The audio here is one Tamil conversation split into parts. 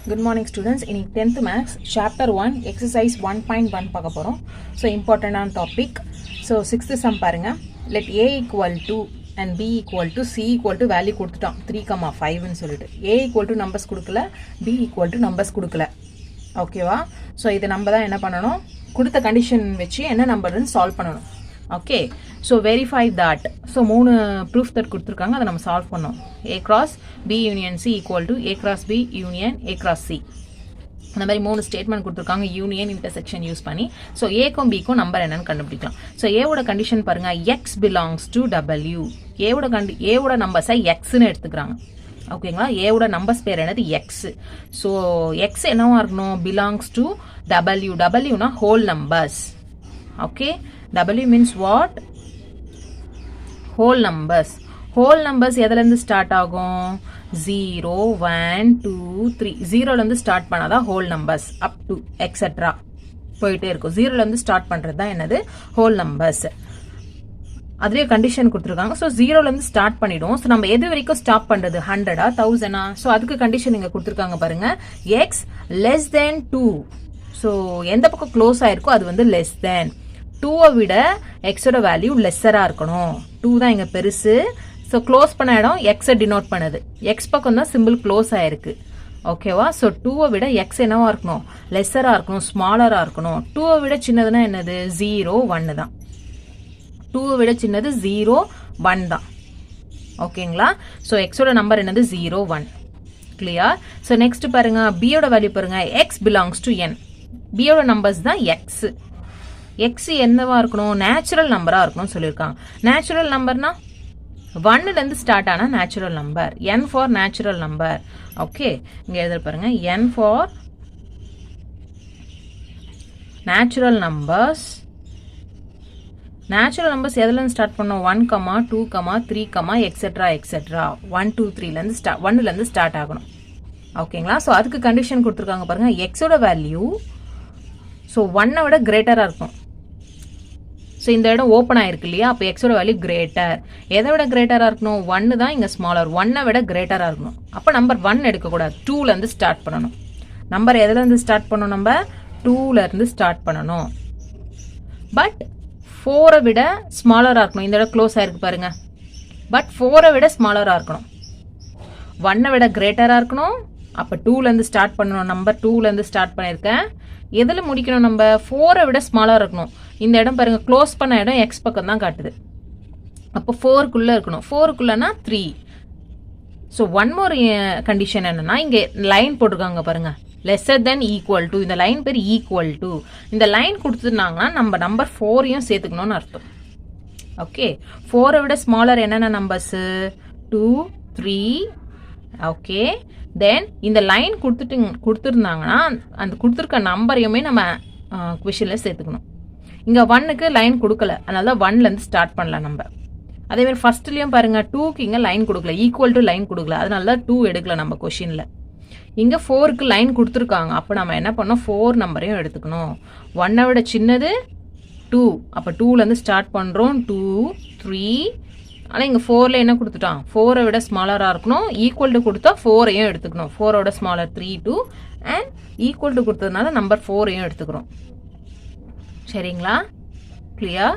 Good morning students. In 10th Maths, Chapter 1, Exercise 1.1 பார்க்க போகிறோம். So, important topic. So, 6th sum பாருங்க. Let A equal to and B equal to C equal to value கொடுத்துட்டோம் 3,5 ன்னு சொல்லிட்டு. A equal to numbers கொடுக்கல, B equal to numbers கொடுக்கல. ஓகேவா? ஸோ இது நம்ம தான் என்ன பண்ணணும், கொடுத்த கண்டிஷன் வச்சு என்ன நம்பர்னு சால்வ் பண்ணணும். Okay, so verify that. So 3 proof that கொடுத்துருக்காங்க, அதை நம்ம சால்வ் பண்ணோம். A cross B union C equal to A cross B union A cross C. அந்த மாதிரி 3 ஸ்டேட்மெண்ட் கொடுத்துருக்காங்க யூனியன் இன்டர்செக்ஷன் யூஸ் பண்ணி. ஸோ ஏக்கும் பிக்கும் நம்பர் என்னன்னு கண்டுபிடிக்கலாம். ஸோ ஏவோட கண்டிஷன் பாருங்க, எக்ஸ் பிலாங்ஸ் டு டபிள்யூ. ஏவோட நம்பர்ஸை எக்ஸ்ன்னு எடுத்துக்கிறாங்க. ஓகேங்களா, ஏவோட நம்பர்ஸ் பேர் என்னது எக்ஸ். ஸோ எக்ஸ் என்னவா இருக்கணும், பிலாங்ஸ் டு டபிள்யூ. டபிள்யூனா whole numbers. Okay, W means what, whole numbers. Whole numbers எதுலேருந்து ஸ்டார்ட் ஆகும், 0, 1, 2, 3. 0லேருந்து ஸ்டார்ட் பண்ணாதான் whole numbers, up to etcetera போயிட்டே இருக்கும். 0லேருந்து ஸ்டார்ட் பண்ணுறது தான் என்னது, ஹோல் நம்பர்ஸ். அதுலேயே கண்டிஷன் கொடுத்துருக்காங்க. ஸோ 0லேருந்து ஸ்டார்ட் பண்ணிடும். ஸோ நம்ம எது வரைக்கும் ஸ்டாப் பண்ணுறது, 100, 1000? ஸோ அதுக்கு கண்டிஷன் இங்கே கொடுத்துருக்காங்க பாருங்க, எக்ஸ் லெஸ் தேன் 2. ஸோ எந்த பக்கம் க்ளோஸ் ஆயிருக்கோ அது வந்து லெஸ் தேன். 2வை விட எக்ஸோட வேல்யூ லெஸ்ஸராக இருக்கணும். 2 தான் இங்கே பெருசு. ஸோ க்ளோஸ் பண்ண இடம் எக்ஸை டினோட் பண்ணுது. எக்ஸ் பக்கம் தான் சிம்பிள் க்ளோஸ் ஆயிருக்கு. ஓகேவா? ஸோ 2வை விட எக்ஸ் என்னவா இருக்கணும், லெஸ்ஸராக இருக்கணும், ஸ்மாலராக இருக்கணும். 2வை விட சின்னதுன்னா என்னது, 0, 1 தான். 2வை விட சின்னது 0, 1 தான். ஓகேங்களா? ஸோ எக்ஸோட நம்பர் என்னது 0, 1. கிளியர்? ஸோ நெக்ஸ்ட் பாருங்க, பியோட வேல்யூ பாருங்க, எக்ஸ் பிலாங்ஸ் டு என். பியோட நம்பர்ஸ் தான் எக்ஸ். எக்ஸ் என்னவா இருக்கணும், நேச்சுரல் நம்பரா இருக்கணும் சொல்லியிருக்காங்க. நேச்சுரல் நம்பர்னா 1லேருந்து ஸ்டார்ட் ஆனா natural number. N for natural number. Okay, இங்க எழுத பாருங்க, N for natural numbers. Natural numbers எதுலேருந்து ஸ்டார்ட் பண்ணோம், 1, 2, 3, எக்ஸெட்ரா எக்ஸெட்ரா. 1, 2, 1லேருந்து ஸ்டார்ட் ஆகணும். ஓகேங்களா? ஸோ அதுக்கு கண்டிஷன் கொடுத்துருக்காங்க பாருங்க, எக்ஸோட வேல்யூ ஸோ 1னை விட கிரேட்டராக இருக்கும். ஸோ இந்த இடம் ஓப்பன் ஆயிருக்கு இல்லையா, அப்போ எக்ஸோட வேல்யூ கிரேட்டர். எதை விட கிரேட்டராக இருக்கணும், 1 தான் இங்கே ஸ்மாலர். 1னை விட கிரேட்டராக இருக்கணும். அப்போ நம்பர் 1 எடுக்கக்கூடாது, 2லேருந்து ஸ்டார்ட் பண்ணணும். நம்பர் எதுலேருந்து ஸ்டார்ட் பண்ணணும், நம்ம 2லேருந்து ஸ்டார்ட் பண்ணணும். பட் 4ரை விட ஸ்மாலராக இருக்கணும். இந்த இடம் க்ளோஸ் ஆயிருக்கு பாருங்க. பட் 4ரை விட ஸ்மாலராக இருக்கணும். 1னை விட கிரேட்டராக இருக்கணும். அப்போ 2லேருந்து ஸ்டார்ட் பண்ணணும். நம்பர் 2லேருந்து ஸ்டார்ட் பண்ணியிருக்கேன். எதில் முடிக்கணும், நம்ம 4ரை விட ஸ்மாலாக இருக்கணும். இந்த இடம் பாருங்க, க்ளோஸ் பண்ண இடம் எக்ஸ் பக்கம் தான் காட்டுது. அப்போ 4க்குள்ளே இருக்கணும். 4க்குள்ளனா 3. ஸோ ஒன் மோர் கண்டிஷன் என்னன்னா, இங்கே லைன் போட்டிருக்காங்க பாருங்க, லெஸ்ஸர் தென் ஈக்குவல் டு. இந்த லைன் பேர் ஈக்குவல் டு. இந்த லைன் கொடுத்துருந்தாங்கன்னா நம்ம நம்பர் 4ஐயும் சேர்த்துக்கணும்னு அர்த்தம். ஓகே, 4ரை விட ஸ்மாலர் என்னென்ன நம்பர்ஸ், 2, 3. ஓகே, தென் இந்த லைன் கொடுத்துருந்தாங்கன்னா அந்த கொடுத்துருக்க நம்பரையுமே நம்ம கொஷினில் சேர்த்துக்கணும். இங்கே 1க்கு லைன் கொடுக்கல, அதனால தான் 1லேருந்து ஸ்டார்ட் பண்ணலாம் நம்ம. அதேமாதிரி ஃபர்ஸ்ட்லேயும் பாருங்க, 2க்கு இங்கே லைன் கொடுக்கல, ஈக்குவல் டு லைன் கொடுக்கல, அதனால தான் 2 எடுக்கல நம்ம கொஷினில். இங்கே 4க்கு லைன் கொடுத்துருக்காங்க, அப்போ நம்ம என்ன பண்ணோம், 4 நம்பரையும் எடுத்துக்கணும். 1னை விட சின்னது 2, அப்போ 2லேருந்து ஸ்டார்ட் பண்ணுறோம். 2, 3. ஆனால் இங்கே 4ல என்ன கொடுத்துட்டான், 4ரை விட ஸ்மாலராக இருக்கணும். ஈக்குவல் டு கொடுத்தா 4ஐயும் எடுத்துக்கணும். 4ஓட ஸ்மாலர் 3, 2 அண்ட் ஈக்குவல் டு கொடுத்ததுனால நம்பர் 4ஐயும் எடுத்துக்கிறோம். சரிங்களா? கிளியர்?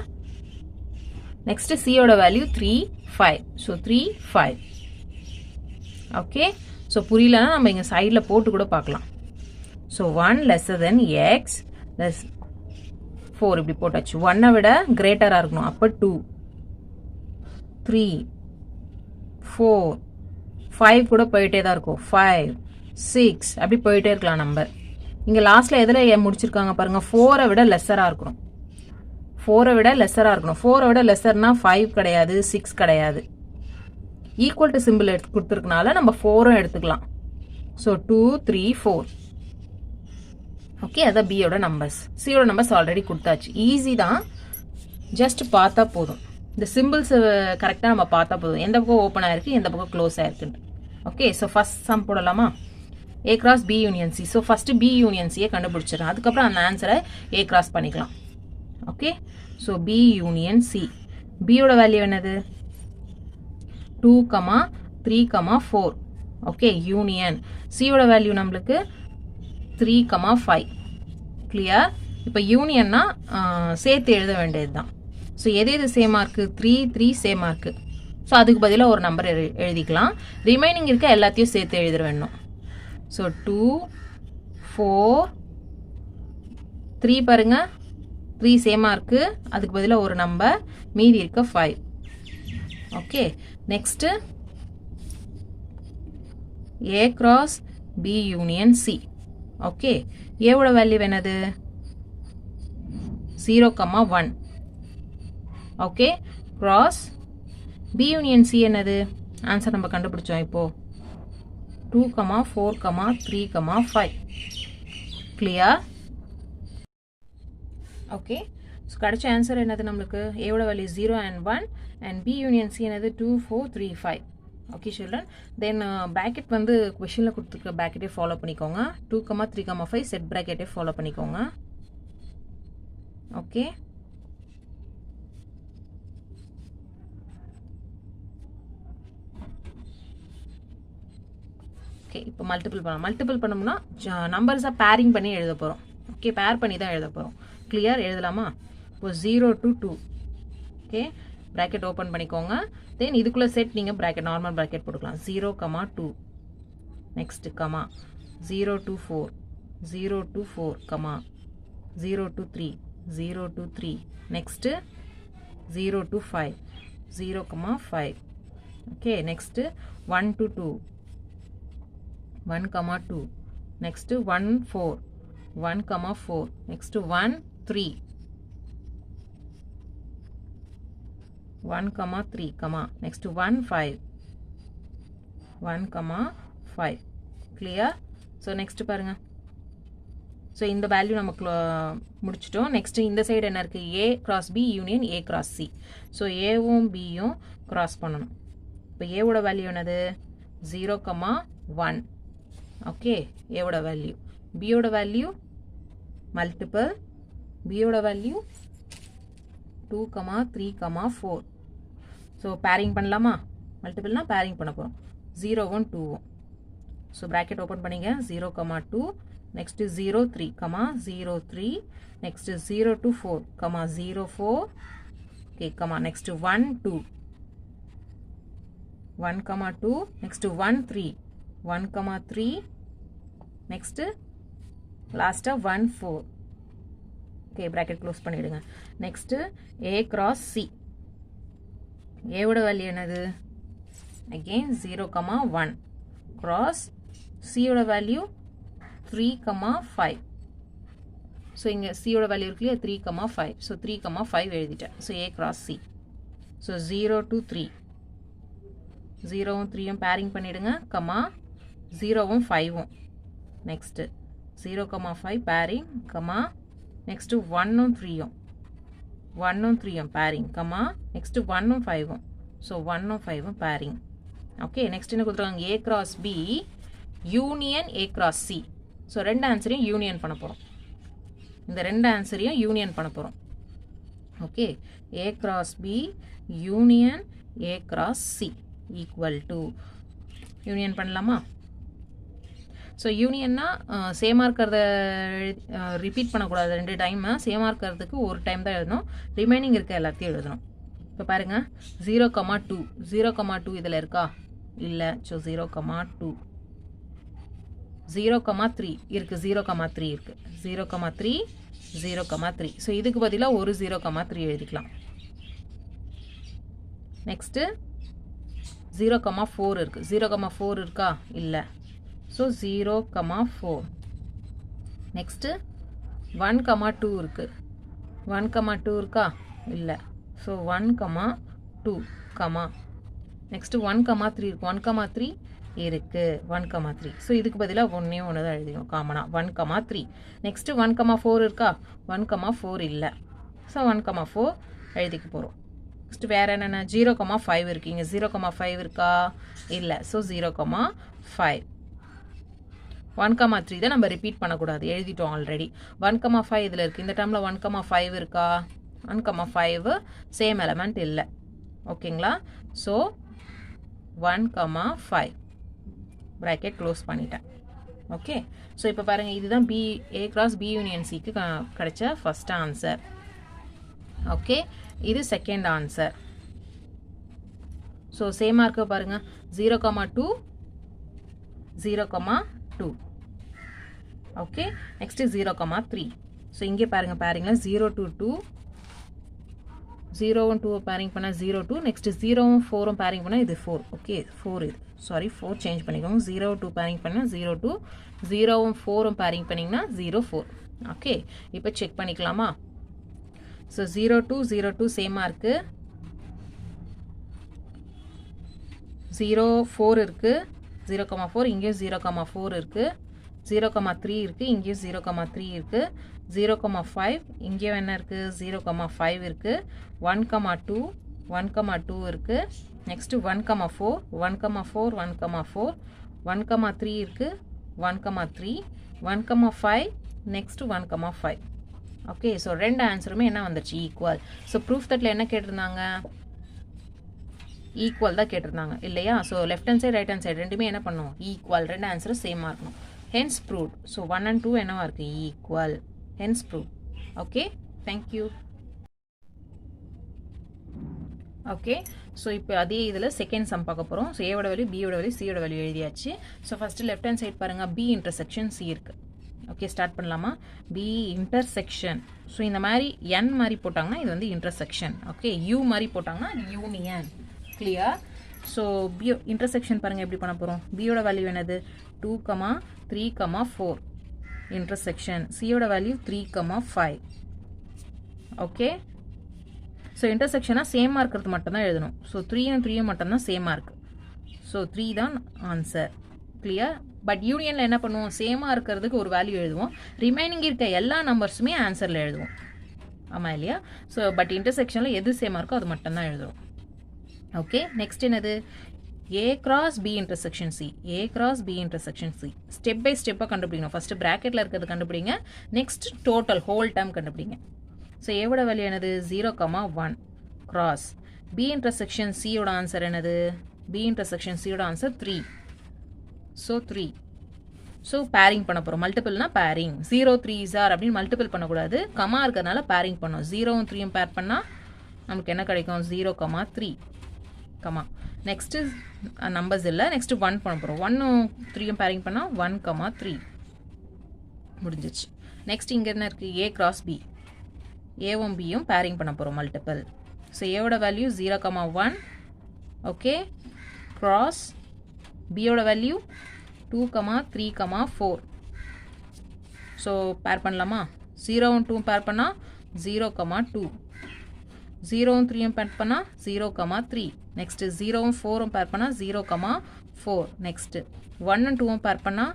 நெக்ஸ்ட் சியோட வேல்யூ 3, 5. ஸோ 3, 5. ஓகே, ஸோ புரியலன்னா நம்ம இங்கே சைடில் போட்டு கூட பார்க்கலாம். So 1 lesser than x less 4 இப்படி போட்டாச்சு. 1னை விட கிரேட்டராக இருக்கணும். அப்போ 2, 3, 4, 5 கூட போயிட்டே தான் இருக்கும். 5, 6 அப்படி போயிட்டே இருக்கலாம் நம்பர். இங்கே லாஸ்ட்ல எதில் முடிச்சிருக்காங்க பாருங்க, 4ரை விட லெஸ்ஸராக இருக்கணும். 4ரை விட லெஸ்ஸராக இருக்கணும். 4ரை விட லெஸ்ஸர்னா 5 கிடையாது, 6 கிடையாது. ஈக்குவல் டு சிம்பிள் எடுத்து கொடுத்துருக்கனால நம்ம 4ம் எடுத்துக்கலாம். ஸோ 2, 3, 4. ஓகே, அதான் பியோட நம்பர்ஸ். சியோட நம்பர்ஸ் ஆல்ரெடி கொடுத்தாச்சு. ஈஸி தான், ஜஸ்ட் பார்த்தா போதும். இந்த சிம்பிள்ஸ் கரெக்டாக நம்ம பார்த்தா போதும், எந்த பக்கம் ஓப்பன் ஆயிருக்கு, எந்த பக்கம் க்ளோஸ் ஆயிருக்குன்னு. ஓகே, ஸோ ஃபர்ஸ்ட் சம் போடலாமா, A cross B union C. So first B union சியை கண்டுபிடிச்சிடறேன், அதுக்கப்புறம் அந்த ஆன்சரை ஏ கிராஸ் பண்ணிக்கலாம். Okay, so B union C. பியோட வேல்யூ என்னது, 2, 3, 4. ஓகே யூனியன் சியோட வேல்யூ நம்மளுக்கு 3,5 கிளியர். இப்போ யூனியன்னா சேர்த்து எழுத வேண்டியது தான். ஸோ எது எது சேமாக இருக்குது 3 சேமாக இருக்குது. ஸோ அதுக்கு பதிலாக ஒரு நம்பர் எழுதிக்கலாம். ரிமைனிங் இருக்க எல்லாத்தையும் சேர்த்து எழுத வேணும். ஸோ 2 4 3 பாருங்க 3 சேமாக இருக்குது, அதுக்கு பதிலாக ஒரு நம்பர், மீதி இருக்க 5. Okay next A cross B union C. Okay ஏவோட வேல்யூ என்னது 0,1. Okay cross B union C என்னது ஆன்சர் நம்ம கண்டுபிடிச்சோம். இப்போ 2, 4, 3, 5 கிளியர். ஓகே ஸோ கிடைச்ச ஆன்சர் என்னது நம்மளுக்கு ஏவோட value 0 and 1 and B union C என்னது 2, 4, 3, 5. ஓகே சில்ட்ரன், தென் ப்ராக்கெட் வந்து கொஷனில் கொடுத்துருக்க ப்ராக்கெட்டே ஃபாலோ பண்ணிக்கோங்க. 2, 3, 5 செட் ப்ராக்கெட்டே ஃபாலோ பண்ணிக்கோங்க. ஓகே ஓகே இப்போ மல்டிபிள் பண்ணோம்னா நம்பர்ஸாக பேரிங் பண்ணி எழுத போகிறோம். ஓகே பேர் பண்ணி தான் எழுத போகிறோம். கிளியர், எழுதலாமா? இப்போ 0 to 2. ஓகே ப்ராக்கெட் ஓப்பன் பண்ணிக்கோங்க. தென் இதுக்குள்ளே செட் நீங்கள் ப்ராக்கெட் நார்மல் ப்ராக்கெட் போட்டுக்கலாம். 0, 2 next 0 to 4, 0 to 4, 0 to 3, 0 to 3 next 0 to 5, 0, 5. Okay next 1 to 2, 1, 2 next 1, 4, 1, 4 next 1, 3, 1, 3, next 1, 5, 1, 5 clear. so next பாருங்க. so இந்த வேல்யூ நமக்கு முடிச்சிட்டோம். நெக்ஸ்ட் இந்த சைடு என்ன இருக்கு A cross B union A cross C. so A வும் B யும் cross பண்ணணும். இப்போ A ஓட வேல்யூ என்னது 0, 1. ஓகே A ஓட வேல்யூ, B ஓட வேல்யூ மல்டிபிள், B ஓட வேல்யூ 2, 3, 4. ஸோ பேரிங் பண்ணலாமா? மல்டிபிள்னா பேரிங் பண்ண போகிறோம். 0, 2. ஸோ ப்ராக்கெட் ஓப்பன் பண்ணிங்க. 0, 2 next 0, 3, 0, 3 next 0 to 4, 0, 4 okay next 1, 2, 1, 2 next 1, 3, 1, 3 next லாஸ்ட்டாக 1, 4. ஓகே ப்ராக்கெட் க்ளோஸ் பண்ணிவிடுங்க. Next A cross C. ஏவோட வேல்யூ என்னது அகெயின் 0, 1 cross சியோட வேல்யூ 3, 5. ஸோ இங்கே சியோட வேல்யூ இருக்கு இல்லையா 3, 5. ஸோ 3, 5 எழுதிட்டேன். So A cross C. So 0 to 3, 0வும் 3யும் பேரிங் பண்ணிவிடுங்க. 0வும் 5வும் நெக்ஸ்ட்டு 0, 5 பேரிங். நெக்ஸ்ட்டு 1ம் 3யும் 1ம் 3யும் பேரிங். நெக்ஸ்ட்டு 1ம் 5ம். ஸோ 1ம் 5ம் பேரிங். ஓகே நெக்ஸ்ட் என்ன கொடுத்துருக்காங்க A cross B union A cross C. So ரெண்டு ஆன்சரையும் யூனியன் பண்ண போகிறோம். இந்த ரெண்டு ஆன்சரையும் யூனியன் பண்ண போகிறோம். Okay A cross B union A cross C equal to union பண்ணலாமா? ஸோ யூனியன்னா சேமாக இருக்கிறத ரிப்பீட் பண்ணக்கூடாது. 2 டைம் சேமாக இருக்கிறதுக்கு ஒரு டைம் தான் எழுதணும். ரிமைனிங் இருக்க எல்லாத்தையும் எழுதணும். இப்போ பாருங்கள் 0, 2. 0, 2 இதில் இருக்கா? இல்லை. ஸோ 0, 2. 0, 3 இருக்குது. 0, 3 இருக்குது. 0, 3, 0, 3. ஸோ இதுக்கு பதிலாக ஒரு 0, 3 எழுதிக்கலாம். நெக்ஸ்ட்டு 0, 4 இருக்குது. 0, 4 இருக்கா? இல்லை. ஸோ 0, 4. நெக்ஸ்ட்டு 1, 2 இருக்குது. 1, 2 இருக்கா? இல்லை. ஸோ 1, 2, நெக்ஸ்ட்டு 1, 3 இருக்குது. 1, 3 இருக்குது. 1, 3. ஸோ இதுக்கு பதிலாக ஒன்றே ஒன்று தான் எழுதிடும் காமனாக. 1, 3. நெக்ஸ்ட்டு 1, 4 இருக்கா? 1, 4 இல்லை. ஸோ 1, 4 எழுதிக்க போகிறோம். நெக்ஸ்ட்டு வேறு என்னென்ன 0, 5 இருக்குது. இங்கே 0, 5 இருக்கா? இல்லை. ஸோ 0, 5. 1, 3 தான் நம்ம ரிப்பீட் பண்ணக்கூடாது, எழுதிட்டோம் ஆல்ரெடி. 1, 5 இதில் இருக்குது. இந்த டைமில் 1, 5 இருக்கா? 1, 5 சேம் எலமெண்ட் இல்லை. ஓகேங்களா? ஸோ 1, 5 ப்ராக்கெட் க்ளோஸ் பண்ணிட்டேன். ஓகே, ஸோ இப்போ பாருங்கள், இதுதான் A cross B union Cக்கு கிடைச்ச ஃபர்ஸ்ட் ஆன்சர். ஓகே, இது செகண்ட் ஆன்சர். ஸோ சேமாக இருக்க பாருங்கள், 0,2 0,2. Okay, next 0,3. ஸோ இங்கே பாருங்கள், பேரிங்கில் 0 to 2, 0 2 பேரிங் பண்ணால் 0 2, நெக்ஸ்ட் 0 4 பேரிங் பண்ணால் இது 4. ஓகே, 4 இது, சாரி 4 சேஞ்ச் பண்ணிக்கோங்க. 0 2 பேரிங் பண்ணால் 0 2, 0 4 பேரிங் பண்ணிங்கன்னா 0 4. ஓகே, இப்போ செக் பண்ணிக்கலாமா? ஸோ 0 2 0 2 சேமாக இருக்குது. 0 4 இருக்குது, 0,4 இங்கேயும் 0,4 இருக்குது. 0,3 இருக்குது, இங்கேயும் 0,3 இருக்குது. 0,5 இங்கேயும் என்ன இருக்குது? 0,5 இருக்குது. 1,2 1,2 இருக்குது. நெக்ஸ்ட்டு 1,4 1,4 1,4 1,3 இருக்குது. 1,3 1,5 நெக்ஸ்ட்டு 1,5. ஓகே, ஸோ ரெண்டு ஆன்சருமே என்ன வந்துருச்சு? ஈக்குவல். ஸோ ப்ரூஃப் தட்டில் என்ன கேட்டிருந்தாங்க? ஈக்குவல் தான் கேட்டிருந்தாங்க இல்லையா? So left hand side right hand side ரெண்டுமே என்ன பண்ணும்? ஈக்குவல். ரெண்டு ஆன்சரும் சேமாக இருக்கணும். Hence proved. ஸோ 1 and 2 என்னவா இருக்குது? Equal. Hence proved. Okay, thank you. Okay, so இப்போ அதே இதில் செகண்ட் சம் பார்க்க போகிறோம். ஸோ ஏவோட வேல்யூ, பியோட வேல்யூ, சியோட வேல்யூ எழுதியாச்சு. So first left hand side பாருங்கள், பி இன்டர்செக்ஷன் சி இருக்குது. ஓகே, ஸ்டார்ட் பண்ணலாமா? B intersection. ஸோ இந்த மாதிரி என் மாதிரி போட்டாங்கன்னா இது வந்து இன்டர்செக்ஷன். ஓகே, யூ மாதிரி போட்டாங்கன்னா அது union. Clear? So B intersection பாருங்கள் எப்படி பண்ண போகிறோம். பியோட வேல்யூ என்னது? 2, 3, 4 இன்டர்செக்ஷன். சியோட வேல்யூ 3, 5. ஓகே, ஸோ இன்டர்செக்ஷனாக சேமாக இருக்கிறது மட்டும்தான் எழுதணும். ஸோ 3 3 மட்டும்தான் சேமாக இருக்குது. ஸோ 3 தான் ஆன்சர். கிளியர்? பட் யூனியனில் என்ன பண்ணுவோம்? சேமாக இருக்கிறதுக்கு ஒரு வேல்யூ எழுதுவோம், ரிமைனிங் இருக்க எல்லா நம்பர்ஸுமே ஆன்சரில் எழுதுவோம். ஆமாம் இல்லையா? ஸோ பட் இன்டர்செக்ஷனில் எது சேமாக இருக்கோ அது மட்டும்தான் எழுதுவோம். ஓகே, நெக்ஸ்ட் என்னது? A cross B intersection C. A cross B intersection C. Step by ஸ்டெப்பாக கண்டுபிடிக்கணும். ஃபஸ்ட்டு ப்ராக்கெட்டில் இருக்கிறது கண்டுபிடிங்க, நெக்ஸ்ட் டோட்டல் ஹோல் டைம் கண்டுபிடிங்க. ஸோ ஏவோட வேல்யூ என்னது? 0,1 cross. B intersection Cயோட ஆன்சர் என்னது? B intersection Cயோட ஆன்சர் 3. ஸோ 3. ஸோ பேரிங் பண்ண போகிறோம். மல்டிபிள்னா பேரிங். 0 3 சார் அப்படின்னு மல்டிபிள் பண்ணக்கூடாது, கமா இருக்கிறதுனால பேரிங் பண்ணோம். 0 3 பேர் பண்ணால் நமக்கு என்ன கிடைக்கும்? 0,3 கமா. நெக்ஸ்ட்டு நம்பர்ஸ் இல்லை, நெக்ஸ்ட்டு 1 பண்ண போகிறோம். 1 3 பேரிங் பண்ணால் 1,3 முடிஞ்சிச்சு. நெக்ஸ்ட் இங்கே என்ன இருக்குது? A cross B. ஏவும் பியும் பேரிங் பண்ண போகிறோம் மல்டிபிள். ஸோ ஏவோட வேல்யூ 0,1. ஓகே, cross பியோட வேல்யூ 2, 3, 4. ஸோ பேர் பண்ணலாமா? 0 2 பேர் பண்ணால் 0,2. 0 3 பேர் பண்ணால் 0,3. நெக்ஸ்ட்டு 0 4 பேர் பண்ணால் 0,4. நெக்ஸ்ட்டு 1 2 பேர் பண்ணால்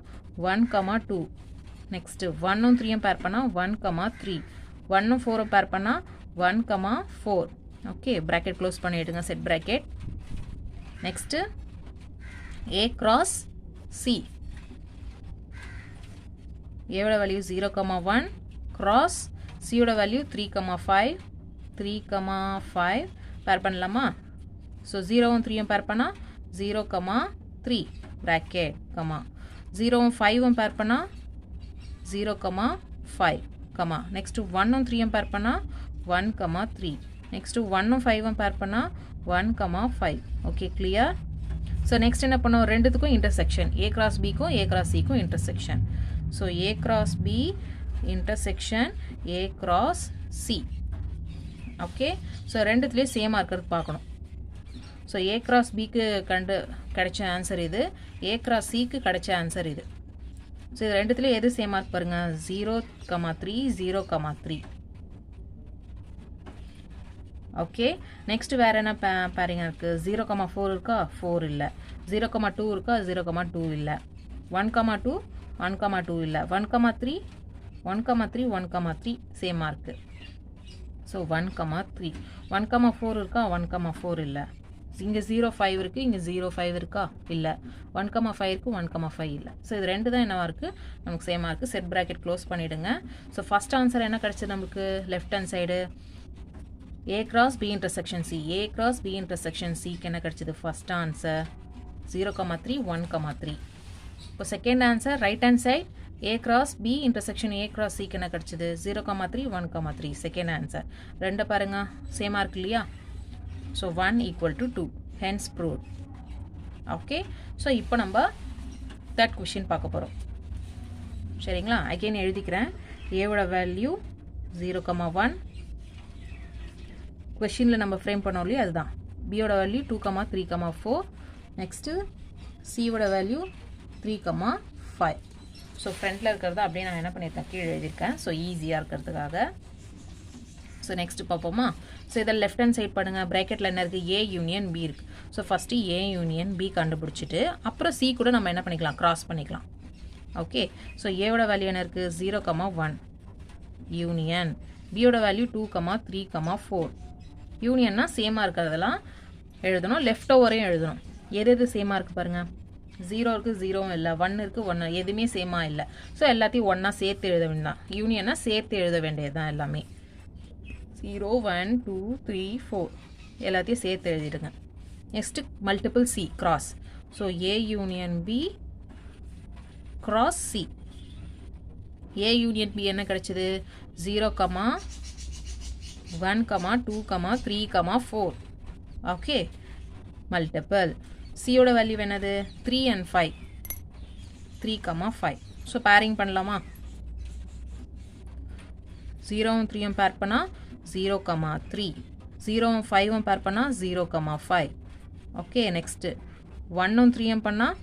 1,2. நெக்ஸ்ட்டு 1 3 பேர் பண்ணால் 1,3. 1 4 பேர் பண்ணால் 1,4. ஓகே, ப்ராக்கெட் க்ளோஸ் பண்ணிவிடுங்க, set bracket. Next A cross C. ஏவோட வேல்யூ 0,1 cross சியோட வேல்யூ 3,5. 3,5 பேர் பண்ணலாமா? ஸோ 0 3 பேர் பண்ணால் 0,3 ப்ராக்கெட் கமா. 0 5 பேர் பண்ணால் 0,5 கமா. நெக்ஸ்ட்டு 1 3 பேர் பண்ணால் 1,3. நெக்ஸ்ட்டு 1 5 பேர் பண்ணால் 1,5. Okay, clear? ஸோ நெக்ஸ்ட் என்ன பண்ணோம்? ரெண்டுத்துக்கும் இன்டர்செக்ஷன். A cross Bக்கும் A cross Cக்கும் intersection. So A cross B intersection A cross C. Okay, so ரெண்டுத்துலேயும் சேமாக இருக்கிறது பார்க்கணும். ஸோ A cross Bக்கு கிடைச்ச ஆன்சர் இது, A cross Cக்கு கிடைச்ச ஆன்சர் இது. ஸோ இது ரெண்டுத்துலேயும் எது சேமாக இருக்கு பாருங்கள்? 0,3 0,3. ஓகே, நெக்ஸ்ட் வேறு என்ன பேரிங்க இருக்குது? 0,4 இருக்கா? 4 இல்லை. 0,2 இருக்கா? 0,2 இல்லை. 1,2 1,2 இல்லை. 1,3 1,3 1,3 சேமாக இருக்குது. ஸோ 1,3. 1,4 இருக்கா? 1,4 இல்லை. இங்கே 0,5 இருக்குது, இங்கே 0,5 இருக்கா? இல்லை. 1,5 இருக்குது, 1,5 இல்லை. ஸோ இது ரெண்டு தான் என்னவா இருக்குது? நமக்கு சேமாக இருக்குது. செட் ப்ராக்கெட் க்ளோஸ் பண்ணிவிடுங்க. ஸோ ஃபஸ்ட் ஆன்சர் என்ன கிடச்சிது நமக்கு? Left hand side A cross B intersection C. A cross B intersection C என்ன கிடைச்சது? First answer 0,3 1,3. இப்போ second answer right hand side A cross B intersection A cross C என்ன கிடைச்சது 0,3 1,3 செகண்ட் ஆன்சர் ரெண்டு பாருங்க சேமா இருக்கு இல்லையா so 1 equal to 2 hence proved okay so இப்போ நம்ம தேர்ட் கொஷின் பார்க்க போகிறோம் சரிங்களா அகைன் எழுதிக்கிறேன் ஏவோட வேல்யூ 0,1 கொஷினில் நம்ம ஃப்ரேம் பண்ணோம் இல்லையா அதுதான் பியோட வேல்யூ 2,3,4 நெக்ஸ்ட்டு சியோட வேல்யூ 3,5 ஸோ ஃப்ரண்ட்டில் இருக்கிறத அப்படியே நான் என்ன பண்ணியிருக்கேன் கீழே எழுதியிருக்கேன் ஸோ ஈஸியாக இருக்கிறதுக்காக ஸோ நெக்ஸ்ட்டு பார்ப்போமா ஸோ இதில் லெஃப்ட் ஹேண்ட் சைட் பண்ணுங்கள் ப்ராக்கெட்டில் என்ன இருக்குது ஏ யூனியன் பி இருக்குது so first A union B கண்டுபிடிச்சிட்டு அப்புறம் சி கூட நம்ம என்ன பண்ணிக்கலாம் கிராஸ் பண்ணிக்கலாம் ஓகே ஸோ ஏவோட வேல்யூ என்ன இருக்குது 0,1 யூனியன் பியோட வேல்யூ 2,3,4 யூனியன்னா சேமாக இருக்கிறதெல்லாம் எழுதணும் லெஃப்ட் ஓவரையும் எழுதணும் எது சேமாக இருக்குது பாருங்கள் 0 இருக்குது 0வும் இல்லை 1 இருக்குது 1 எதுவுமே சேமாக இல்லை ஸோ எல்லாத்தையும் ஒன்றா சேர்த்து எழுத வேண்டியதான் யூனியனாக சேர்த்து எழுத வேண்டியது தான் எல்லாமே 0 1 2 3 4 எல்லாத்தையும் சேர்த்து எழுதிடுங்க next multiple C cross so A union B cross C A union B என்ன கிடைச்சது 0,1,2,3,4 ஓகே மல்டிபிள் சியோட வேல்யூ என்னது 3 and 5 3,5 ஸோ பேரிங் பண்ணலாமா 0வும் 3யும் பேர் பண்ணால் 0,3 0வும் 5வும் பேர் பண்ணால் 0,5 ஓகே நெக்ஸ்ட்டு 1ம் 3யும் பண்ணால்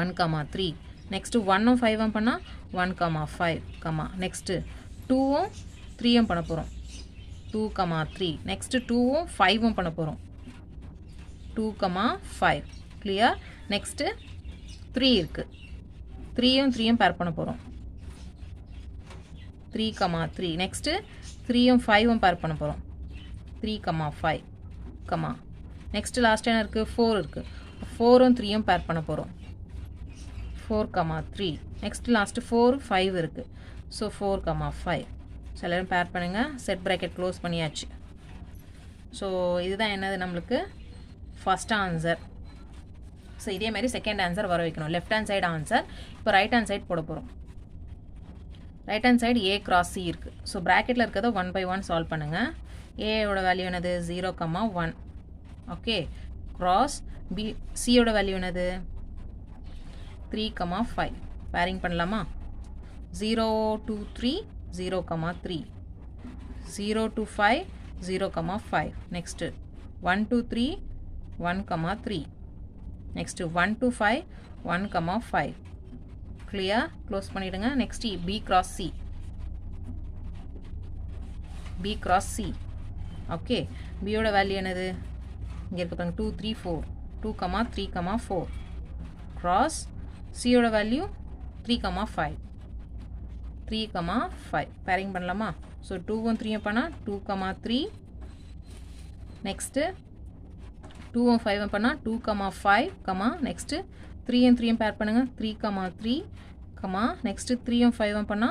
1,3 நெக்ஸ்ட்டு 1ம் 5ம் பண்ணால் 1,5 நெக்ஸ்ட்டு 2வும் 3யும் பண்ண போகிறோம் 2,3 நெக்ஸ்ட்டு 2வும் 5ம் பண்ண போகிறோம் 2,5 கிளியர் நெக்ஸ்ட்டு 3 இருக்குது 3யும் பேர் பண்ண போகிறோம் 3,3 நெக்ஸ்ட்டு 3யும் 5ம் பேர் பண்ண போகிறோம் 3,5 நெக்ஸ்ட்டு லாஸ்ட் என்ன இருக்குது 4 இருக்குது 4ம் 3யும் பேர் பண்ண போகிறோம் 4,3 நெக்ஸ்ட் லாஸ்ட்டு 4 5 இருக்குது ஸோ 4,5 ஸோ எல்லோரும் பேர் பண்ணுங்கள் செட் ப்ராக்கெட் க்ளோஸ் பண்ணியாச்சு ஸோ இதுதான் என்னது நம்மளுக்கு ஃபஸ்ட் ஆன்சர் ஸோ இதே மாதிரி செகண்ட் ஆன்சர் வர வைக்கணும் லெஃப்ட் ஹேண்ட் சைடு ஆன்சர் இப்போ ரைட் ஹேண்ட் சைடு போட போகிறோம் right hand side A cross C இருக்குது ஸோ ப்ராக்கெட்டில் இருக்கிறத 1 by 1 சால்வ் பண்ணுங்கள் ஏயோட வேல்யூ என்னது 0,1 ஓகே கிராஸ் பி சியோட வேல்யூ என்னது 3,5 பேரிங் பண்ணலாமா 0 to 3 0,3 0 to 5 0,5 next 1 to 3 1,3 next 1 to 5 1,5 clear close பண்ணிடுங்க next b cross c okay b ஓட வேல்யூ என்னது இங்க இருக்கு பாருங்க 2 3 4 2,3,4 cross c ஓட வேல்யூ 3,5 pairing பண்ணலாமா so 2 1 3 பண்ணா 2,3 next 2 and 5 பண்ணா 2,5 next 3 and 3 pair பண்ணுங்க 3,3 next 3 and 5 பண்ணா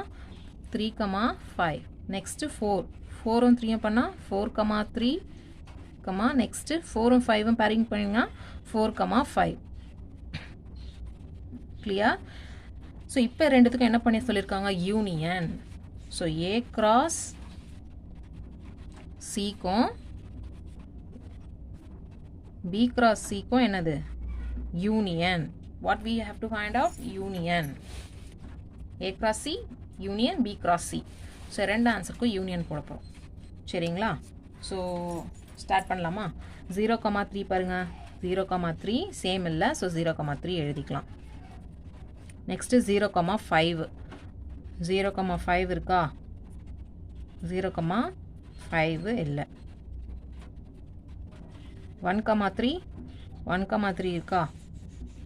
3,5 next 4 and 3 பண்ணா 4,3 next 4 and 5 pairing பண்ணுங்க 4,5 clear so இப்போ ரெண்டுத்துக்கும் என்ன பண்ணி சொல்லிருக்காங்க union so a cross c க்கும் b cross c க்கும் என்னது union what we have to find out union a cross c union b cross c so ரெண்டு ஆன்சருக்கு யூனியன் போட போறோம் சரிங்களா so ஸ்டார்ட் பண்ணலாமா 0,3 பாருங்க 0,3 சேம் இல்ல so 0,3 எழுதிக்கலாம் next 0,5 0,5 இருக்கா 0,5 இல்ல 1,3 1,3 இருக்கா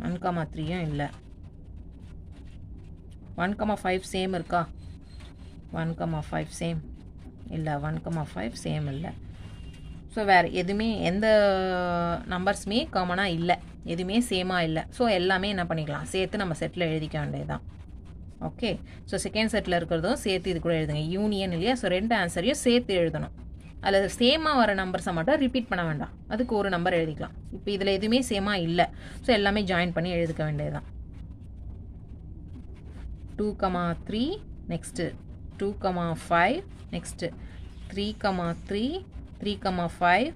1,3 இல்ல 1,5 சேம் இருக்கா 1,5 சேம் இல்ல 1,5 சேம் இல்ல ஸோ வேறு எதுவுமே எந்த நம்பர்ஸுமே காமனாக இல்லை எதுவுமே சேமாக இல்லை ஸோ எல்லாமே என்ன பண்ணிக்கலாம் சேர்த்து நம்ம செட்டில் எழுதிக்க வேண்டியதுதான் ஓகே ஸோ செகண்ட் செட்டில் இருக்கிறதும் சேர்த்து இது கூட எழுதுங்க யூனியன் இல்லையா ஸோ ரெண்டு ஆன்சரையும் சேர்த்து எழுதணும் அதில் சேமாக வர நம்பர்ஸை மட்டும் ரிப்பீட் பண்ண வேண்டாம் அதுக்கு ஒரு நம்பர் எழுதிக்கலாம் இப்போ இதில் எதுவுமே சேமாக இல்லை ஸோ எல்லாமே ஜாயின் பண்ணி எழுதிக்க வேண்டியதுதான் 2, 3, next 2, 5, next 3, 3, 3, 5,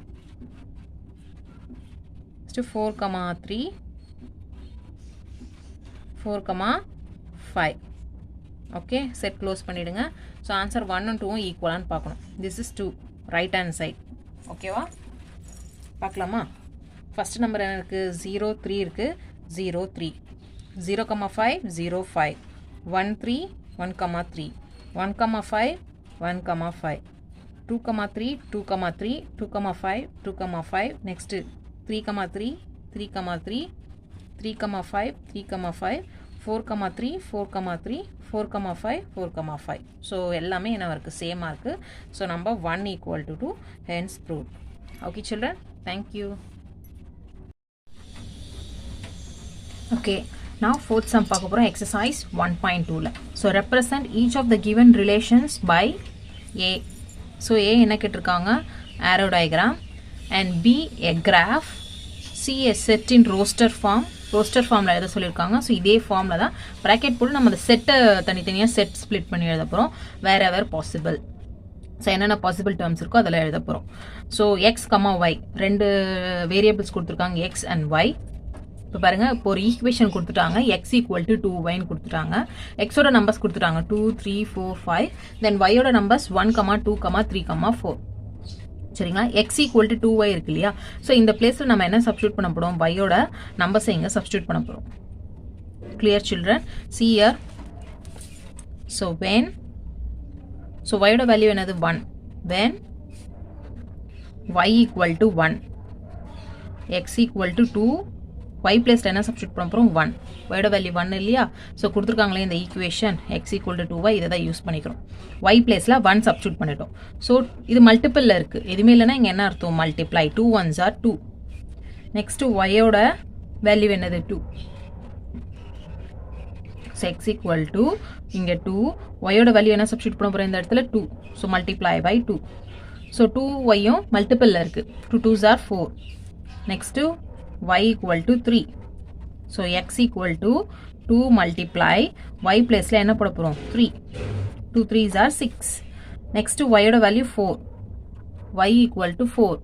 next 4, 3, 4, 5. Okay, set close பண்ணிடுங்க. So answer 1 and 2 ஈக்குவலான்னு பார்க்கணும். This is 2, right hand side. ஓகேவா? பார்க்கலாமா? ஃபர்ஸ்ட் நம்பர் என்ன இருக்குது? 0, 3 இருக்குது. 0, 3. 0, 5, 0, 5. 1, 3, 1, 3. 1, 5, 1, 5. 2, 3, 2, 3, 2, 5, 2, 5. Next 3, 3, 3, 3, 3, 5, 3, 5. 4, 3, 4, 3, 4, 5, 4, 5. So எல்லாமே என்ன இருக்குது? சேமாக இருக்குது. So number 1 equal to 2, hence proved. Okay children, thank you. Okay, now fourth sum பார்க்க போகிறோம் exercise 1.2ல. So represent each of the given relations by A. So A என்ன கேட்டிருக்காங்க? arrow diagram, and B a graph, C a set in roster form. Roster ஃபார்மில் எழுத சொல்லியிருக்காங்க. ஸோ இதே ஃபார்மில் தான் ப்ராக்கெட் போட்டு நம்ம அந்த செட்டை தனித்தனியாக செட் ஸ்ப்ளிட் பண்ணி எழுத போகிறோம். வேர் எவர் பாசிபிள். ஸோ என்னென்ன பாசிபிள் டேர்ம்ஸ் இருக்கோ அதில் எழுத போகிறோம். ஸோ எக்ஸ், ஒய் ரெண்டு வேரியபிள்ஸ் கொடுத்துருக்காங்க, எக்ஸ் அண்ட் ஒய். இப்போ பாருங்கள், இப்போ ஒரு ஈக்குவேஷன் கொடுத்துட்டாங்க, எக்ஸ் ஈக்குவல் டு 2y கொடுத்துட்டாங்க. எக்ஸோட நம்பர்ஸ் கொடுத்துட்டாங்க 2, 3, 4, 5. தென் ஒய்யோட நம்பர்ஸ் 1, 2, 3, 4. சரிங்களா? எக்ஸ் ஈக்குவல் டு 2y இருக்கு இல்லையா? ஸோ இந்த பிளேஸில் நம்ம என்ன சப்ஸ்டியூட் பண்ண போகிறோம்? ஒய்யோட நம்பர்ஸை இங்கே சப்ஸ்டியூட் பண்ண போகிறோம். Clear children? சி இயர். ஸோ வென், ஸோ ஒய்யோட வேல்யூ என்னது? 1. When Y equal to 1, X equal to 2, y பிளேஸில் என்ன சப்ஸ்டியூட் பண்ண போகிறோம்? 1. ஒயோட வேல்யூ 1 இல்லையா? ஸோ கொடுத்துருக்காங்களே இந்த equation X equal to 2y, இதை தான் யூஸ் பண்ணிக்கிறோம். y பிளேஸில் 1 சப்ஸ்டியூட் பண்ணிட்டோம். ஸோ இது மல்டிப்பிளில் இருக்குது, எதுவுமே இல்லைன்னா இங்கே என்ன அர்த்தம்? மல்டிப்ளை. 2 1s are 2. நெக்ஸ்ட்டு ஒயோட வேல்யூ என்னது? 2. ஸோ எக்ஸ் ஈக்குவல் டு இங்கே 2, ஒயோட வேல்யூ என்ன சப்ஸ்டியூட் பண்ண போகிறோம் இந்த இடத்துல? 2. So multiply by 2. ஸோ 2yயும் மல்டிப்பிளில் இருக்குது, 2 2s are 4. Next y equal to 3. So x equal to 2 multiply y placeல என்ன போட போறோம்? 3. 2 3s are 6. Next y ஓட value 4. y equal to 4.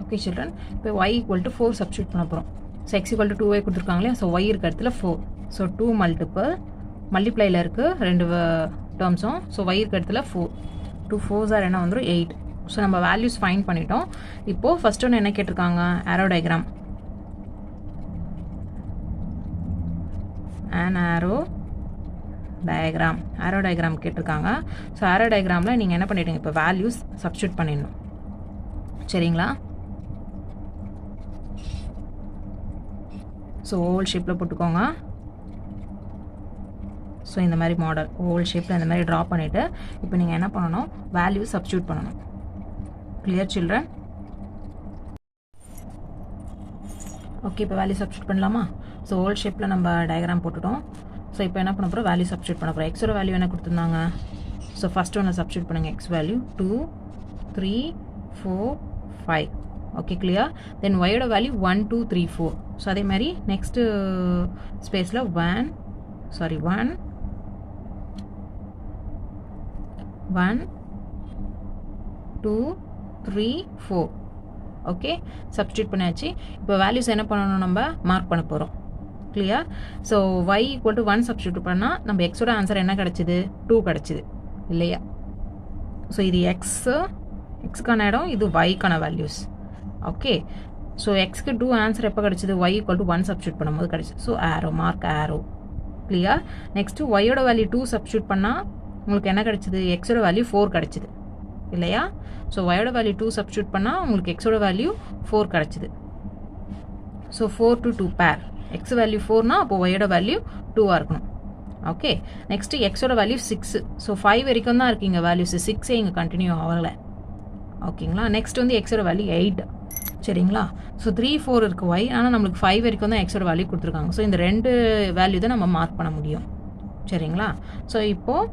Okay children, இப்போ y equal to 4 substitute பண்ண போறோம். So x equal to 2y கொடுத்திருக்காங்களே, so y இருக்க இடத்துல 4. So 2 multiplyல இருக்கு ரெண்டு டேர்ம்ஸும். So y இருக்க இடத்துல 4. 2 4s are என்ன வந்துரும்? 8. ஸோ நம்ம வேல்யூஸ் ஃபைண்ட் பண்ணிட்டோம். இப்போது ஃபர்ஸ்ட் ஒன்று என்ன கேட்டிருக்காங்க? Arrow diagram. ஆரோ டயக்ராம் கேட்டிருக்காங்க. ஸோ ஆரோ டயக்ராமில் நீங்கள் என்ன பண்ணிட்டீங்க? இப்போ வேல்யூஸ் சப்ஸ்டியூட் பண்ணிடணும். சரிங்களா? ஸோ ஓவல் ஷேப்பில் போட்டுக்கோங்க. ஸோ இந்த மாதிரி மாடல் ஓவல் ஷேப்பில் இந்த மாதிரி ட்ரா பண்ணிவிட்டு இப்போ நீங்கள் என்ன பண்ணணும்? வேல்யூஸ் சப்ஸ்டியூட் பண்ணணும். Clear children? ஓகே, இப்போ வேல்யூ சப்ஸ்டியூட் பண்ணலாமா? ஸோ ஓல் ஷேப்பில் நம்ம டயக்ராம் போட்டுட்டோம். ஸோ இப்போ என்ன பண்ண போகிறோம்? வேல்யூ சப்ஸ்டியூட் பண்ண போகிறோம். எக்ஸோட வேல்யூ என்ன கொடுத்துருந்தாங்க? ஸோ ஃபஸ்ட்டு ஒன்று சப்ஸ்டியூட் பண்ணுங்கள். X value 2, 3, 4, 5. Okay, clear? Then ஒயோட வேல்யூ 1, 2, 3, 4. ஸோ அதே மாதிரி நெக்ஸ்ட்டு ஸ்பேஸில் 1, 2, 3, 4. ஓகே, சப்ஸ்டியூட் பண்ணியாச்சு. இப்போ வேல்யூஸ் என்ன பண்ணணும்? நம்ம மார்க் பண்ண போகிறோம். Clear? So y equal to 1 substitute பண்ணால் நம்ம எக்ஸோட ஆன்சர் என்ன கிடச்சிது? 2 கிடச்சிது இல்லையா? ஸோ இது எக்ஸ்க்கான இடம், இது yக்கான வேல்யூஸ். ஓகே, ஸோ எக்ஸ்க்கு 2 ஆன்சர் எப்போ கிடச்சிது? y ஈக்குவல் டு 1 சப்ஸ்டியூட் பண்ணும்போது கிடச்சிது. ஸோ ஆரோ, மார்க் ஆரோ. கிளியர்? நெக்ஸ்ட்டு ஒயோட வேல்யூ 2 சப்ஸ்டியூட் பண்ணால் உங்களுக்கு என்ன கிடச்சிது? எக்ஸோட வேல்யூ 4 கிடச்சிது இல்லையா? ஸோ ஒயோட வேல்யூ 2 சப்ஸ்டியூட் பண்ணால் உங்களுக்கு எக்ஸோட வேல்யூ 4 கிடச்சிது. ஸோ 4 to 2 பேர். எக்ஸ் வேல்யூ 4னா அப்போ ஒயோட வேல்யூ 2ஆக இருக்கணும். ஓகே, நெக்ஸ்ட்டு எக்ஸோட வேல்யூ 6. ஸோ 5 வரைக்கும் தான் இருக்கீங்க வேல்யூஸ், 6 இங்கே கண்டினியூ ஆகலை. ஓகேங்களா? நெக்ஸ்ட் வந்து எக்ஸோட வேல்யூ 8. சரிங்களா? ஸோ 3 4 இருக்குது ஒய், ஆனால் நம்மளுக்கு 5 வரைக்கும் தான் எக்ஸோட வேல்யூ கொடுத்துருக்காங்க. ஸோ இந்த ரெண்டு வேல்யூ தான் நம்ம மார்க் பண்ண முடியும். சரிங்களா? ஸோ இப்போது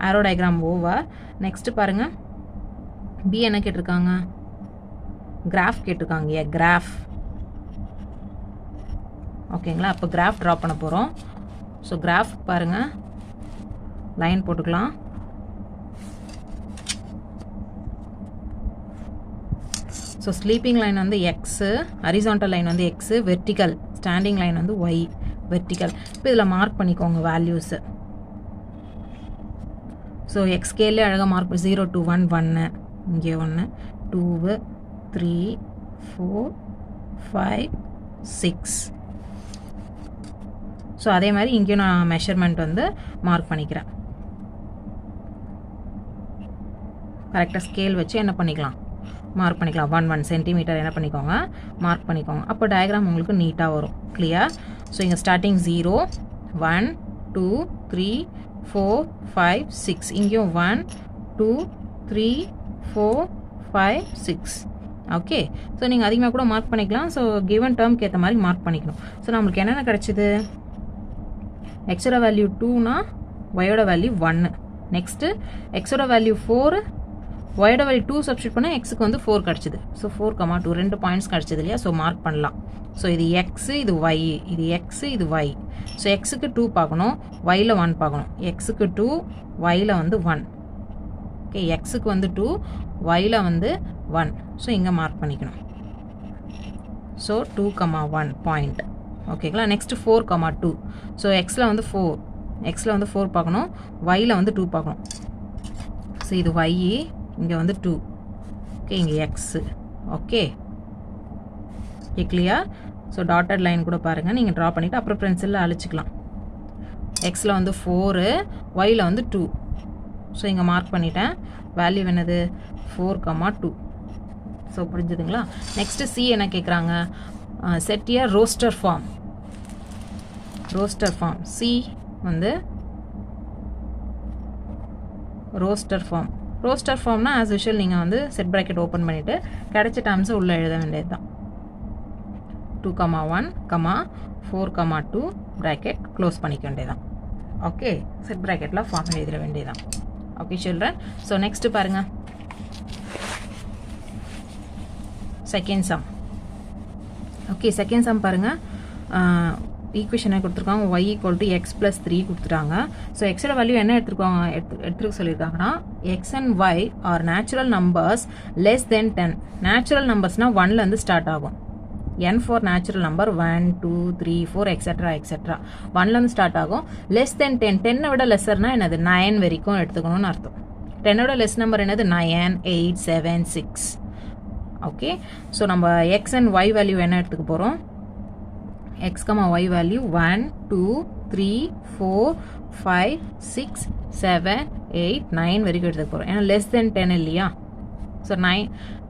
ஆரோ டயக்ராம் ஓவர். நெக்ஸ்ட்டு பாருங்கள், பி என்ன கேட்டிருக்காங்க? கிராஃப் கேட்டிருக்காங்க. கிராஃப். ஓகேங்களா. அப்போ கிராஃப் ட்ரா பண்ண போகிறோம். ஸோ கிராஃப் பாருங்கள், லைன் போட்டுக்கலாம். ஸோ ஸ்லீப்பிங் லைன் வந்து எக்ஸு, ஹரிசாண்டல் லைன் வந்து எக்ஸு, வெர்டிக்கல் ஸ்டாண்டிங் லைன் வந்து ஒய் வெர்டிக்கல். இப்போ இதில் மார்க் பண்ணிக்கோங்க வேல்யூஸு. ஸோ எக்ஸ் ஸ்கேல்லே அழகாக மார்க் 0 to 1 1, இங்கே 1 2 3 4 5 6. ஸோ அதே மாதிரி இங்கேயும் நான் மெஷர்மெண்ட் வந்து மார்க் பண்ணிக்கிறேன். கரெக்டாக ஸ்கேல் வச்சு என்ன பண்ணிக்கலாம், மார்க் பண்ணிக்கலாம். 1 சென்டிமீட்டர் என்ன பண்ணிக்கோங்க, மார்க் பண்ணிக்கோங்க. அப்போ டயக்ராம் உங்களுக்கு நீட்டாக வரும். கிளியர். ஸோ இங்கே ஸ்டார்டிங் 0 1 2 3 4 5 6, இங்கேயும் 1 2 3 4 5 6. ஓகே. ஸோ நீங்கள் அதிகமாக கூட மார்க் பண்ணிக்கலாம். ஸோ கிவன் டேர்ம்க்கு ஏற்ற மாதிரி மார்க் பண்ணிக்கணும். ஸோ நம்மளுக்கு என்னென்ன கிடச்சிது, எக்ஸோட வேல்யூ 2னா ஒயோட வேல்யூ 1. நெக்ஸ்ட்டு எக்ஸோட வேல்யூ 4, ஒயோட வேல்யூ 2 சப்ஸ்டியூட் பண்ணால் எக்ஸுக்கு வந்து 4 கிடச்சிது. ஸோ 4,2 2 பாயிண்ட்ஸ் கிடச்சிது இல்லையா. ஸோ மார்க் பண்ணலாம். ஸோ இது எக்ஸு, இது ஒய், இது எக்ஸு, இது ஒய். ஸோ எக்ஸுக்கு 2 பார்க்கணும், ஒயில் 1 பார்க்கணும். எக்ஸுக்கு 2, ஒயில் வந்து 1. ஓகே, எக்ஸுக்கு வந்து 2, ஒயில் வந்து 1. ஸோ இங்கே மார்க் பண்ணிக்கணும். So 2,1 point. ஓகேங்களா. நெக்ஸ்ட்டு 4,2. ஸோ எக்ஸில் வந்து 4, எக்ஸில் வந்து 4 பார்க்கணும், ஒயில் வந்து 2 பார்க்கணும். ஸோ இது ஒய், இங்கே வந்து 2. ஓகே, இங்கே x. Okay okay clear. So dotted line கூட பாருங்கள், நீங்கள் ட்ரா பண்ணிவிட்டு அப்புறம் பென்சிலில் அழிச்சிக்கலாம். எக்ஸில் வந்து 4, ஒயில் வந்து 2. ஸோ இங்கே மார்க் பண்ணிட்டேன். வேல்யூ என்னது 4,2. ஸோ புரிஞ்சுதுங்களா. நெக்ஸ்ட்டு சி என்ன கேட்குறாங்க, set year roster form. Roster form C வந்து ரோஸ்டர் ஃபார்ம். ரோஸ்டர் ஃபார்ம்னா ஆஸ் யூஷுவல் நீங்கள் வந்து செட் ப்ராக்கெட் ஓப்பன் பண்ணிவிட்டு கிடைச்ச டேர்ம்ஸை உள்ளே எழுத வேண்டியது தான். 2,1, 4,2 ப்ராக்கெட் க்ளோஸ் பண்ணிக்க வேண்டியதான். ஓகே, செட் ப்ராக்கெட்டில் ஃபார்ம் எழுதிட வேண்டியதான். Okay children. ஸோ நெக்ஸ்ட்டு பாருங்கள், second sum. Okay, second sum பாருங்கள். ஈக்குவேஷனை கொடுத்துருக்காங்க, y = x + 3 கொடுத்துட்டாங்க. ஸோ எக்ஸோட வேல்யூ என்ன எடுத்துக்க சொல்லியிருக்காங்கன்னா, x and y are natural numbers less than 10. Natural நம்பர்ஸ்னால் 1லேருந்து ஸ்டார்ட் ஆகும். n for natural number 1 2 3 4 etcetera etcetera 1லேருந்து ஸ்டார்ட் ஆகும். லெஸ் தென் 10, 10 விட லெஸ்ஸர்னா என்னது 9 வரைக்கும் எடுத்துக்கணும்னு அர்த்தம். 10 விட லெஸ் நம்பர் என்னது 9 8 7 6. ஓகே, ஸோ நம்ம எக்ஸ் அண்ட் ஒய் வேல்யூ என்ன எடுத்துக்க போகிறோம், x, y வேல்யூ 1 2 3 4 5 6 7 8 9 வரைக்கும் எடுத்துக்க போகிறோம். ஏன்னா லெஸ் தென் 10 இல்லையா. ஸோ 9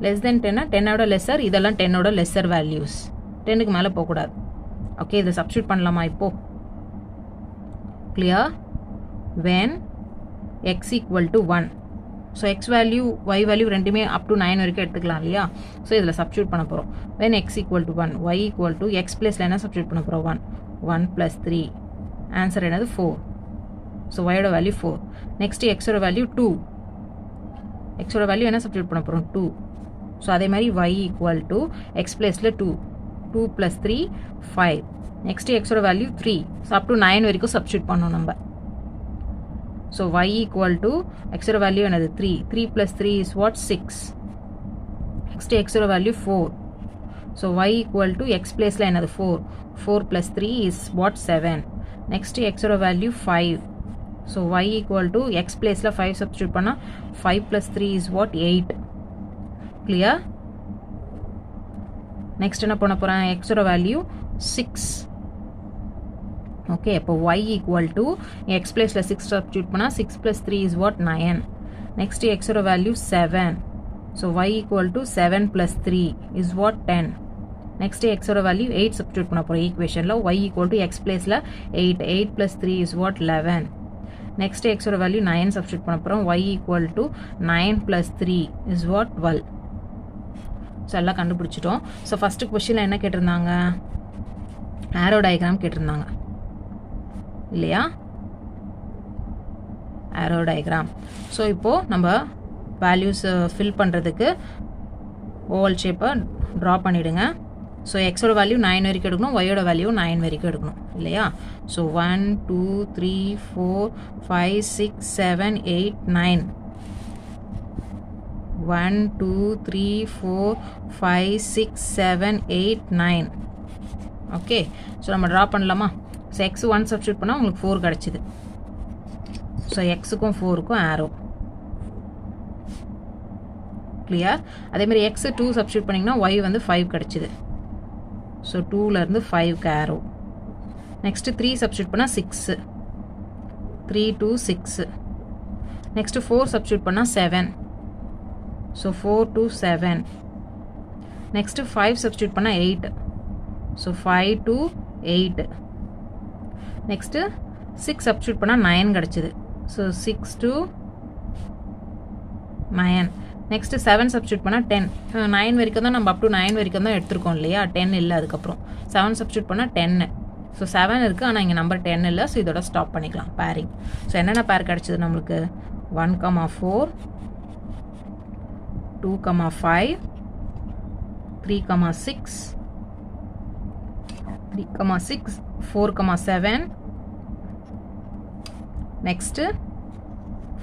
லெஸ் தென் 10னா 10ஓட லெஸ்ஸர், இதெல்லாம் 10ஓட லெஸ்ஸர் வேல்யூஸ். 10க்கு மேலே போகக்கூடாது. ஓகே, இதை சப்ஸ்டியூட் பண்ணலாமா இப்போது. Clear. When x = 1. So X value Y value ரெண்டுமே அப் டு 9 வரைக்கும் எடுத்துக்கலாம் இல்லையா. ஸோ இதில் சப்ஸ்டியூட் பண்ண போகிறோம். வென் x = 1, y = x ப்ளஸில் என்ன சப்ஸ்டியூட் பண்ண போகிறோம் 1 + 3. ஆன்சர் என்னது 4. ஸோ ஒயோட வேல்யூ 4. நெக்ஸ்ட்டு எக்ஸோட வேல்யூ 2. எக்ஸோட வேல்யூ என்ன சப்ஸ்டியூட் பண்ண போகிறோம் 2. ஸோ அதே மாதிரி y = x ப்ளஸில் 2 + 3 5. நெக்ஸ்ட்டு எக்ஸோட வேல்யூ 3. ஸோ அப் டு 9 வரைக்கும் சப்ஸ்டியூட் பண்ணோம் நம்ம. So y = x value another 3. 3 + 3 is what? 6. Next x value 4. So y = x place la another 4. 4 + 3 is what? 7. Next x value 5. So y = x place la 5 substitute panna 5 + 3 is what? 8. Clear? Next enna panna poran, x value 6. Okay, அப்போ y = x ப்ளஸில் 6 சப்ஸ்டியூட் பண்ணால் 6 + 3 is what? 9. நெக்ஸ்ட் எக்ஸோட value 7. So y = 7 + 3 is what? 10. Next எக்ஸோட வேல்யூ 8 சப்ஸ்டியூட் பண்ண போகிறோம் ஈக்குவேஷனில். y = x ப்ளஸில் 8. 8 + 3 is what? 11. நெக்ஸ்ட் எக்ஸோட வேல்யூ 9 சப்ஸ்டியூட் பண்ண போகிறோம். y = 9 + 3 is what? 12. ஸோ எல்லாம் கண்டுபிடிச்சிட்டோம். ஸோ ஃபஸ்ட்டு கொஸ்டினில் என்ன கேட்டிருந்தாங்க, ஆரோ டயக்ராம் கேட்டிருந்தாங்க இல்லையா, ஆரோ டயக்ராம். ஸோ இப்போது நம்ம வேல்யூஸ் ஃபில் பண்ணுறதுக்கு ஓவல் ஷேப்பை ட்ரா பண்ணிவிடுங்க. ஸோ எக்ஸோட வேல்யூ 9 வரைக்கும் எடுக்கணும், ஒய்யோட வேல்யூ 9 வரைக்கும் எடுக்கணும் இல்லையா? ஸோ 1 2 3 4 5 6 7 8 9 1 2 3 4 5 6 7 8 9. ஓகே, ஸோ நம்ம ட்ரா பண்ணலாமா? ஸோ எக்ஸ் 1 சப்ஸ்டியூட் பண்ணால் உங்களுக்கு 4 கிடச்சிது. ஸோ எக்ஸுக்கும் 4க்கும் ஆரோ கிளியர். அதேமாதிரி எக்ஸு 2 சப்ஸ்டியூட் பண்ணிங்கன்னா ஒய் வந்து 5 கிடச்சிது. ஸோ 2லேருந்து 5க்கு ஆரோ. நெக்ஸ்ட்டு 3 சப்ஸ்டியூட் பண்ணால் 6, 3 2 6. நெக்ஸ்ட்டு 4 சப்ஸ்டியூட் பண்ணால் 7, ஸோ 4 2 7. நெக்ஸ்ட்டு 5 சப்ஸ்டியூட் பண்ணால் 8, ஸோ 5 2 8. நெக்ஸ்ட்டு 6 சப்ஸ்டியூட் பண்ணால் 9 கிடச்சிது. ஸோ 6 2 9. நெக்ஸ்ட்டு 7 சப்ஸ்டியூட் பண்ணால் 10. 9 வரைக்கும் தான் நம்ம அப் டு 9 வரைக்கும் தான் எடுத்துருக்கோம் இல்லையா? 10 இல்லை. அதுக்கப்புறம் 7 சப்ஸ்டியூட் பண்ணால் 10. ஸோ 7 இருக்குது, ஆனால் இங்கே நம்பர் 10 இல்லை. ஸோ இதோட ஸ்டாப் பண்ணிக்கலாம் பேரிங். ஸோ என்னென்ன பேர் கிடச்சிது நம்மளுக்கு? 1 4 2 5 3 6 3 6 4 7. நெக்ஸ்ட்டு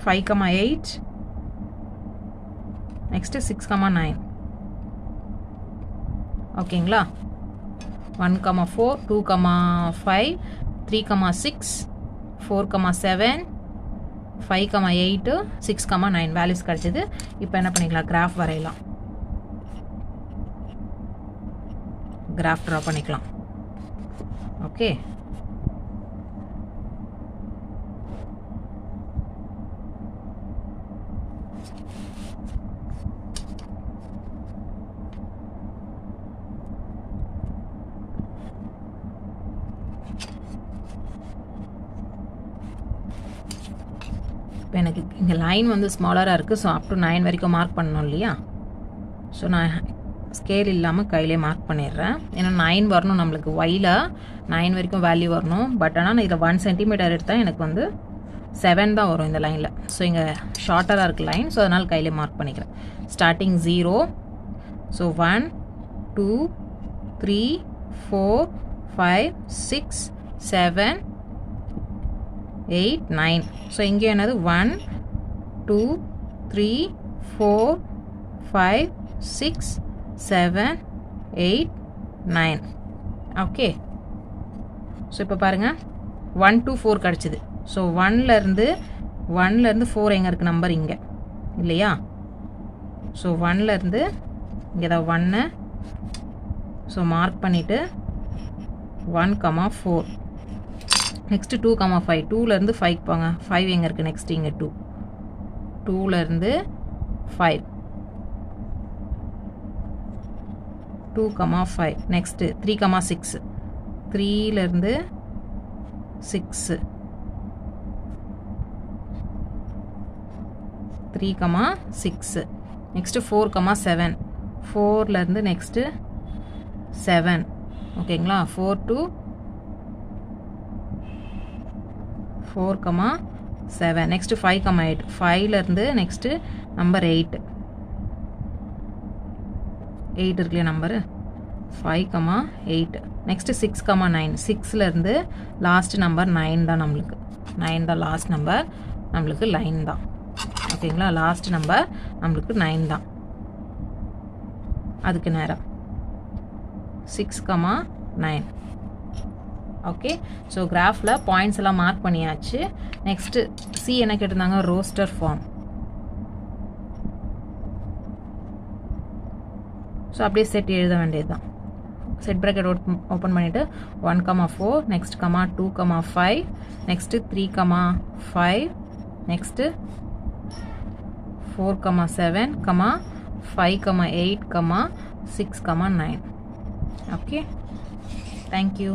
5 8. நெக்ஸ்ட்டு 6 9. ஓகேங்களா? 1 4 2 5 3 6 4 7 5 8 6 9 வேல்யூஸ் கிடச்சிது. இப்போ என்ன பண்ணிக்கலாம்? கிராஃப் வரையலாம். கிராஃப் ட்ரா பண்ணிக்கலாம். ஓகே, இப்போ எனக்கு இங்கே லைன் வந்து ஸ்மாலராக இருக்குது. ஸோ அப் டு 9 வரைக்கும் மார்க் பண்ணணும் இல்லையா? ஸோ நான் ஸ்கேல் இல்லாமல் கையிலே மார்க் பண்ணிடுறேன். ஏன்னா 9 வரணும் நம்மளுக்கு. ஒயில் 9 வரைக்கும் வேல்யூ வரணும். பட் ஆனால் நான் இதில் 1 சென்டிமீட்டர் எடுத்தால் எனக்கு வந்து 7 தான் வரும் இந்த லைனில். ஸோ இங்கே ஷார்ட்டராக இருக்குது லைன். ஸோ அதனால் கையிலே மார்க் பண்ணிக்கிறேன். ஸ்டார்டிங் 0. ஸோ 1 2 3 4 5 6 7 8 9. ஸோ இங்கே என்னது? 1 2 3 4 5 6 7 8 9. ஓகே, ஸோ இப்போ பாருங்கள் 1 2 4 கிடச்சிது. ஸோ 1லேருந்து 4 எங்கே இருக்குது நம்பர்? இங்கே இல்லையா? ஸோ 1லேருந்து இங்கே தான் 1. ஸோ மார்க் பண்ணிவிட்டு 1 4. நெக்ஸ்ட்டு 2 5. 2லேருந்து 5 போங்க. 5 எங்கே இருக்குது? நெக்ஸ்ட் இங்கே 2. 2லேருந்து 5 2 5. நெக்ஸ்ட்டு 3 6. 3லேருந்து 6 3 6. நெக்ஸ்ட்டு 4 7. 4லேருந்து நெக்ஸ்ட்டு 7. ஓகேங்களா? 4 2 4 7. நெக்ஸ்ட்டு 5 8. 5லேருந்து நெக்ஸ்ட்டு நம்பர் 8 இருக்குல்லையா நம்பரு? 5 8. நெக்ஸ்ட்டு 6 9. 6லேருந்து லாஸ்ட் நம்பர் 9 தான் நம்மளுக்கு. 9 தான் லாஸ்ட் நம்பர் நம்மளுக்கு. லைன் தான். ஓகேங்களா? லாஸ்ட் நம்பர் நம்மளுக்கு 9 தான். அதுக்கு நேரம் 6 9. ஓகே, ஸோ கிராஃபில் பாயிண்ட்ஸ் எல்லாம் மார்க் பண்ணியாச்சு. நெக்ஸ்ட்டு சி என்ன கேட்டிருந்தாங்க? Roster form. ஸோ அப்படியே செட் எழுத வேண்டியது தான். செட் ப்ராக்கெட் ஓப்பன் பண்ணிவிட்டு 1 4. Next 2 5. Next 3 5. Next 4 7 5 8 6 9. Okay, thank you.